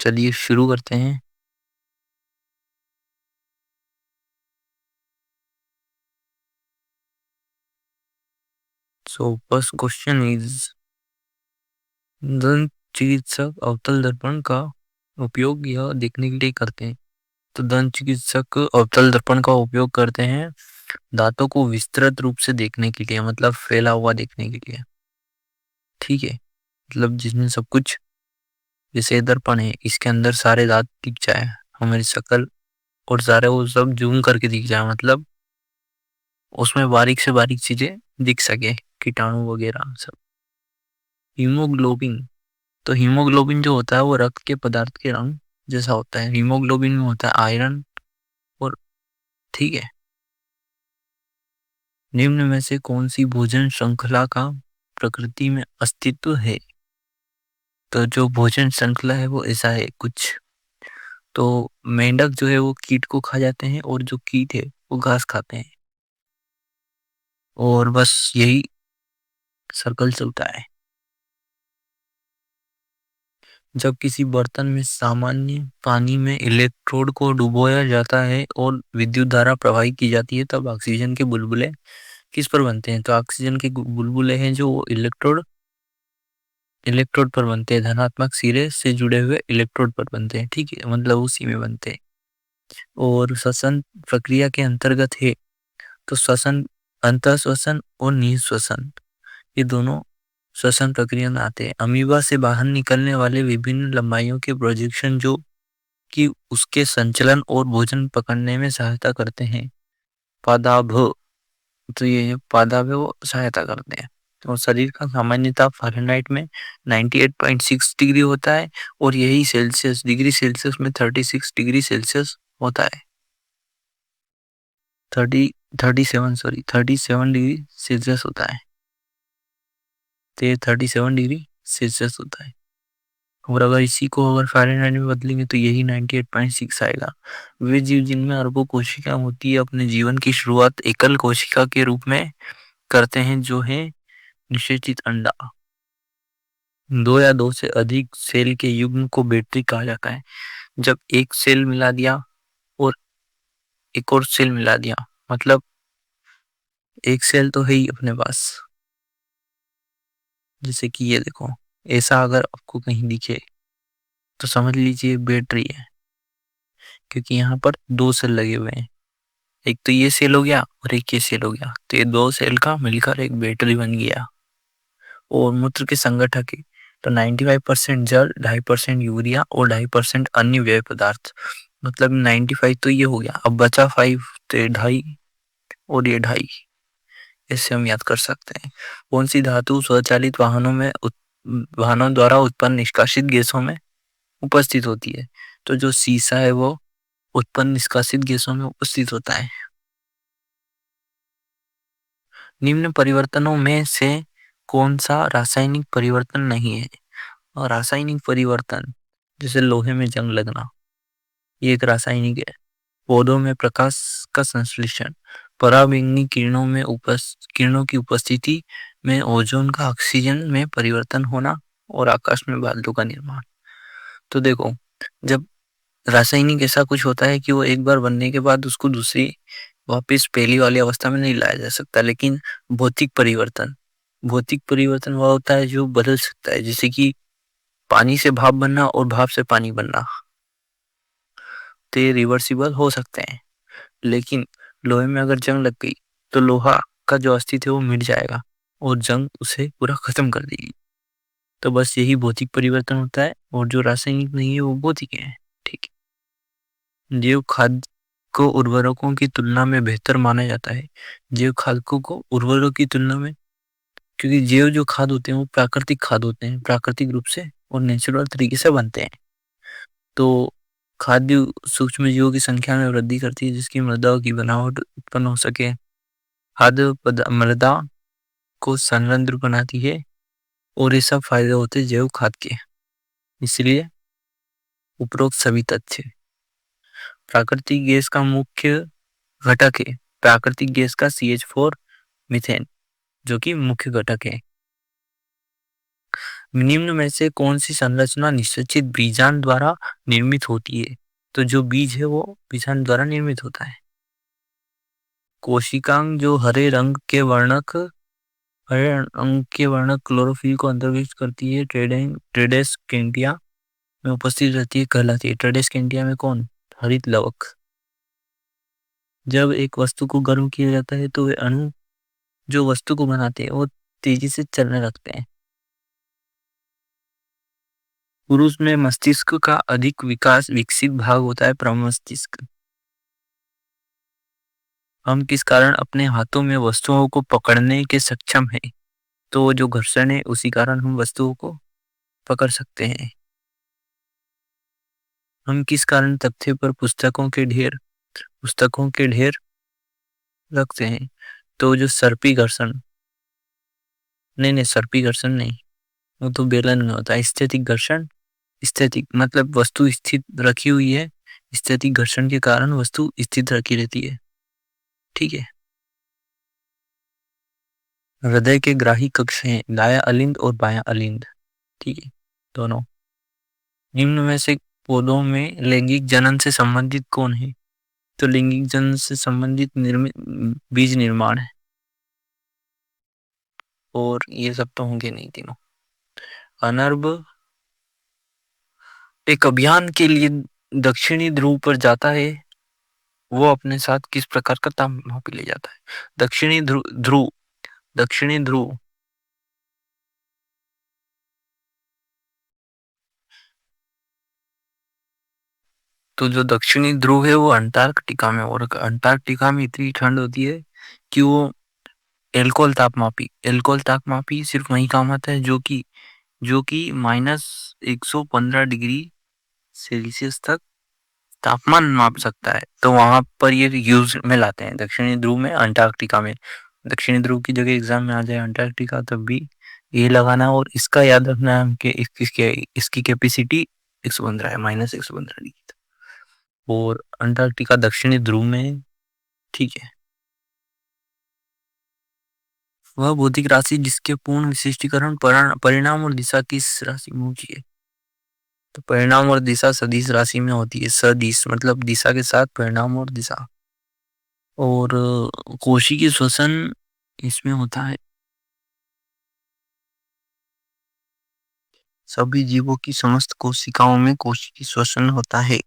चलिए शुरू करते हैं। सो फर्स्ट क्वेश्चन इज, दंत चिकित्सक अवतल दर्पण का उपयोग यह देखने के लिए करते हैं। तो दंत चिकित्सक अवतल दर्पण का उपयोग करते हैं दांतों को विस्तृत रूप से देखने के लिए, मतलब फैला हुआ देखने के लिए। ठीक है, मतलब जिसमें सब कुछ, जैसे दर्पण है इसके अंदर सारे दांत दिख जाए, हमारी शक्ल और सारे वो सब जूम करके दिख जाए, मतलब उसमें बारीक से बारीक चीजें दिख सके, कीटाणु वगैरह सब। हीमोग्लोबिन, तो हीमोग्लोबिन जो होता है वो रक्त के पदार्थ के रंग जैसा होता है। हीमोग्लोबिन में होता है आयरन और, ठीक है। निम्न में से कौन सी भोजन श्रृंखला का प्रकृति में अस्तित्व है? तो जो भोजन श्रृंखला है वो ऐसा है कुछ। तो मेंढक जो है वो कीट को खा जाते हैं और जो कीट है वो घास खाते हैं, और बस यही सर्कल चलता है। जब किसी बर्तन में सामान्य पानी में इलेक्ट्रोड को डुबोया जाता है और विद्युत धारा प्रवाहित की जाती है, तब ऑक्सीजन के बुलबुले किस पर बनते हैं? तो ऑक्सीजन के बुलबुले हैं जो इलेक्ट्रोड इलेक्ट्रोड पर बनते हैं, धनात्मक सिरे से जुड़े हुए इलेक्ट्रोड पर बनते हैं। ठीक है, मतलब उसी में बनते हैं। और श्वसन प्रक्रिया के अंतर्गत है, तो श्वसन, अंतः श्वसन और निःश्वसन, ये दोनों श्वसन प्रक्रिया में आते हैं। अमीबा से बाहर निकलने वाले विभिन्न लंबाइयों के प्रोजेक्शन जो कि उसके संचलन और भोजन पकड़ने में सहायता करते हैं, पादाभ, तो ये पादाभ वो सहायता करते हैं। और शरीर का सामान्य ताप फ़ारेनहाइट में 98.6 डिग्री होता है, और यही सेल्सियस डिग्री सेल्सियस में 36 डिग्री सेल्सियस होता है। 37 डिग्री सेल्सियस होता है। तो ये 37 डिग्री सेल्सियस होता है। और अगर इसी को अगर फ़ारेनहाइट में बदलेंगे तो यही 98.6 आएगा। वे जीव जिनमें अरबों कोशिका होती है अपने जीवन की शुरुआत एकल कोशिका के रूप में करते हैं, जो है निषेचित अंडा। 2 या 2 से अधिक सेल के युग्म को बैटरी कहा जाता है। जब एक सेल मिला दिया और एक और सेल मिला दिया, मतलब एक सेल तो है ही अपने पास, जैसे कि ये देखो, ऐसा अगर आपको कहीं दिखे तो समझ लीजिए बैटरी है, क्योंकि यहाँ पर 2 सेल लगे हुए हैं। एक तो ये सेल हो गया और एक ये सेल हो गया, तो ये 2 सेल का मिलकर एक बैटरी बन गया। और मूत्र के संगठक है, तो 95% जल, 2.5% यूरिया और 2.5% अन्य व्यय पदार्थ, मतलब 95 तो ये हो गया। अब बचा 5, तो ये 2.5 और ये 2.5, इससे हम याद कर सकते हैं। कौन सी धातु स्वचालित वाहनों द्वारा उत्पन्न निष्कासित गैसों में उपस्थित होती है? तो जो सीसा है वो उत्पन्न निष्कासित गैसों में उपस्थित होता है। निम्न परिवर्तनों में से कौन सा रासायनिक परिवर्तन नहीं है? और रासायनिक परिवर्तन, जैसे लोहे में जंग लगना, ये एक रासायनिक है। पौधों में प्रकाश का संश्लेषण, पराबैंगनी किरणों की उपस्थिति में ओजोन का ऑक्सीजन में परिवर्तन होना, और आकाश में बादलों का निर्माण। तो देखो, जब रासायनिक ऐसा कुछ होता है कि वो एक बार बनने के बाद उसको दूसरी वापस पहली वाली अवस्था में नहीं लाया जा सकता, लेकिन भौतिक परिवर्तन वह होता है जो बदल सकता है, जैसे कि पानी से भाप बनना और भाप से पानी बनना, तो ये रिवर्सिबल हो सकते हैं। लेकिन लोहे में अगर जंग लग गई तो लोहा का जो अस्तित्व है वो मिट जाएगा और जंग उसे पूरा खत्म कर देगी। तो बस यही भौतिक परिवर्तन होता है, और जो रासायनिक नहीं है वो भौतिक है। ठीक है। जैव खाद को उर्वरकों की तुलना में बेहतर माना जाता है। जैव खादों को उर्वरकों की तुलना में, क्योंकि जैव जो खाद होते हैं वो प्राकृतिक खाद होते हैं, प्राकृतिक रूप से और नेचुरल तरीके से बनते हैं। तो खाद्य सूक्ष्म जीवों की संख्या में वृद्धि करती है, जिसकी मृदा की बनावट उत्पन्न हो सके। मृदा को संरंध्र बनाती है, और ये सब फायदे होते हैं जैव खाद के। इसलिए उपरोक्त सभी तथ्य प्राकृतिक गैस का मुख्य घटक है। प्राकृतिक गैस का CH4 मीथेन, जो कि मुख्य घटक है। निम्न में से कौन सी संरचना निश्चित बीजांड द्वारा निर्मित होती है? तो जो बीज है वो बीजांड द्वारा निर्मित होता है। कोशिकांग जो हरे रंग के वर्णक क्लोरोफिल को अंतर्गत करती है, ट्रेडेस्केंटिया में उपस्थित रहती है, कहलाती है। ट्रेडेस्केंटिया में कौन? हरित लवक। जब एक वस्तु को गर्म किया जाता है तो वे अणु जो वस्तु को बनाते हैं वो तेजी से चलने लगते हैं। पुरुष में मस्तिष्क का अधिक विकसित भाग होता है प्रमस्तिष्क। हम किस कारण अपने हाथों में वस्तुओं को पकड़ने के सक्षम हैं? तो वो जो घर्षण है उसी कारण हम वस्तुओं को पकड़ सकते हैं। हम किस कारण तख्ते पर पुस्तकों के ढेर रखते हैं? तो जो सर्पी घर्षण, नहीं सर्पी घर्षण नहीं, वो तो बेलन में होता है। स्थैतिक घर्षण, स्थैतिक मतलब वस्तु स्थित रखी हुई है, स्थैतिक घर्षण के कारण वस्तु स्थित रखी रहती है। ठीक है। हृदय के ग्राही कक्ष हैं दायां अलिंद और बायां अलिंद। ठीक है, दोनों। निम्न में से पौधों में लैंगिक जनन से संबंधित कौन है? तो लैंगिक जनन से संबंधित निर्मित बीज निर्माण है। और ये सब तो होंगे नहीं तीनों। अनर्ब एक अभियान के लिए दक्षिणी ध्रुव पर जाता है, वो अपने साथ किस प्रकार का तापमापी ले जाता है? दक्षिणी ध्रुव। तो जो दक्षिणी ध्रुव है वो अंटार्कटिका में, और अंटार्कटिका में इतनी ठंड होती है कि वो एल्कोहल तापमापी सिर्फ वही काम आता है जो कि -115 डिग्री सेल्सियस तक तापमान माप सकता है। तो वहां पर ये यूज में लाते हैं, दक्षिणी ध्रुव में, अंटार्कटिका में। दक्षिणी ध्रुव की जगह एग्जाम में आ जाए अंटार्कटिका तब भी ये लगाना, और इसका याद रखना है कि इसकी कैपेसिटी 115 है, -115 डिग्री। और अंटार्कटिका दक्षिणी ध्रुव में है। ठीक है। वह भौतिक राशि जिसके पूर्ण विशिष्टीकरण परिणाम और दिशा किस राशि में होती है? तो परिणाम और दिशा सदिश राशि में होती है। सदिश मतलब दिशा के साथ परिणाम और दिशा। और कोशिकीय श्वसन इसमें होता है। सभी जीवों की समस्त कोशिकाओं में कोशिकीय श्वसन होता है।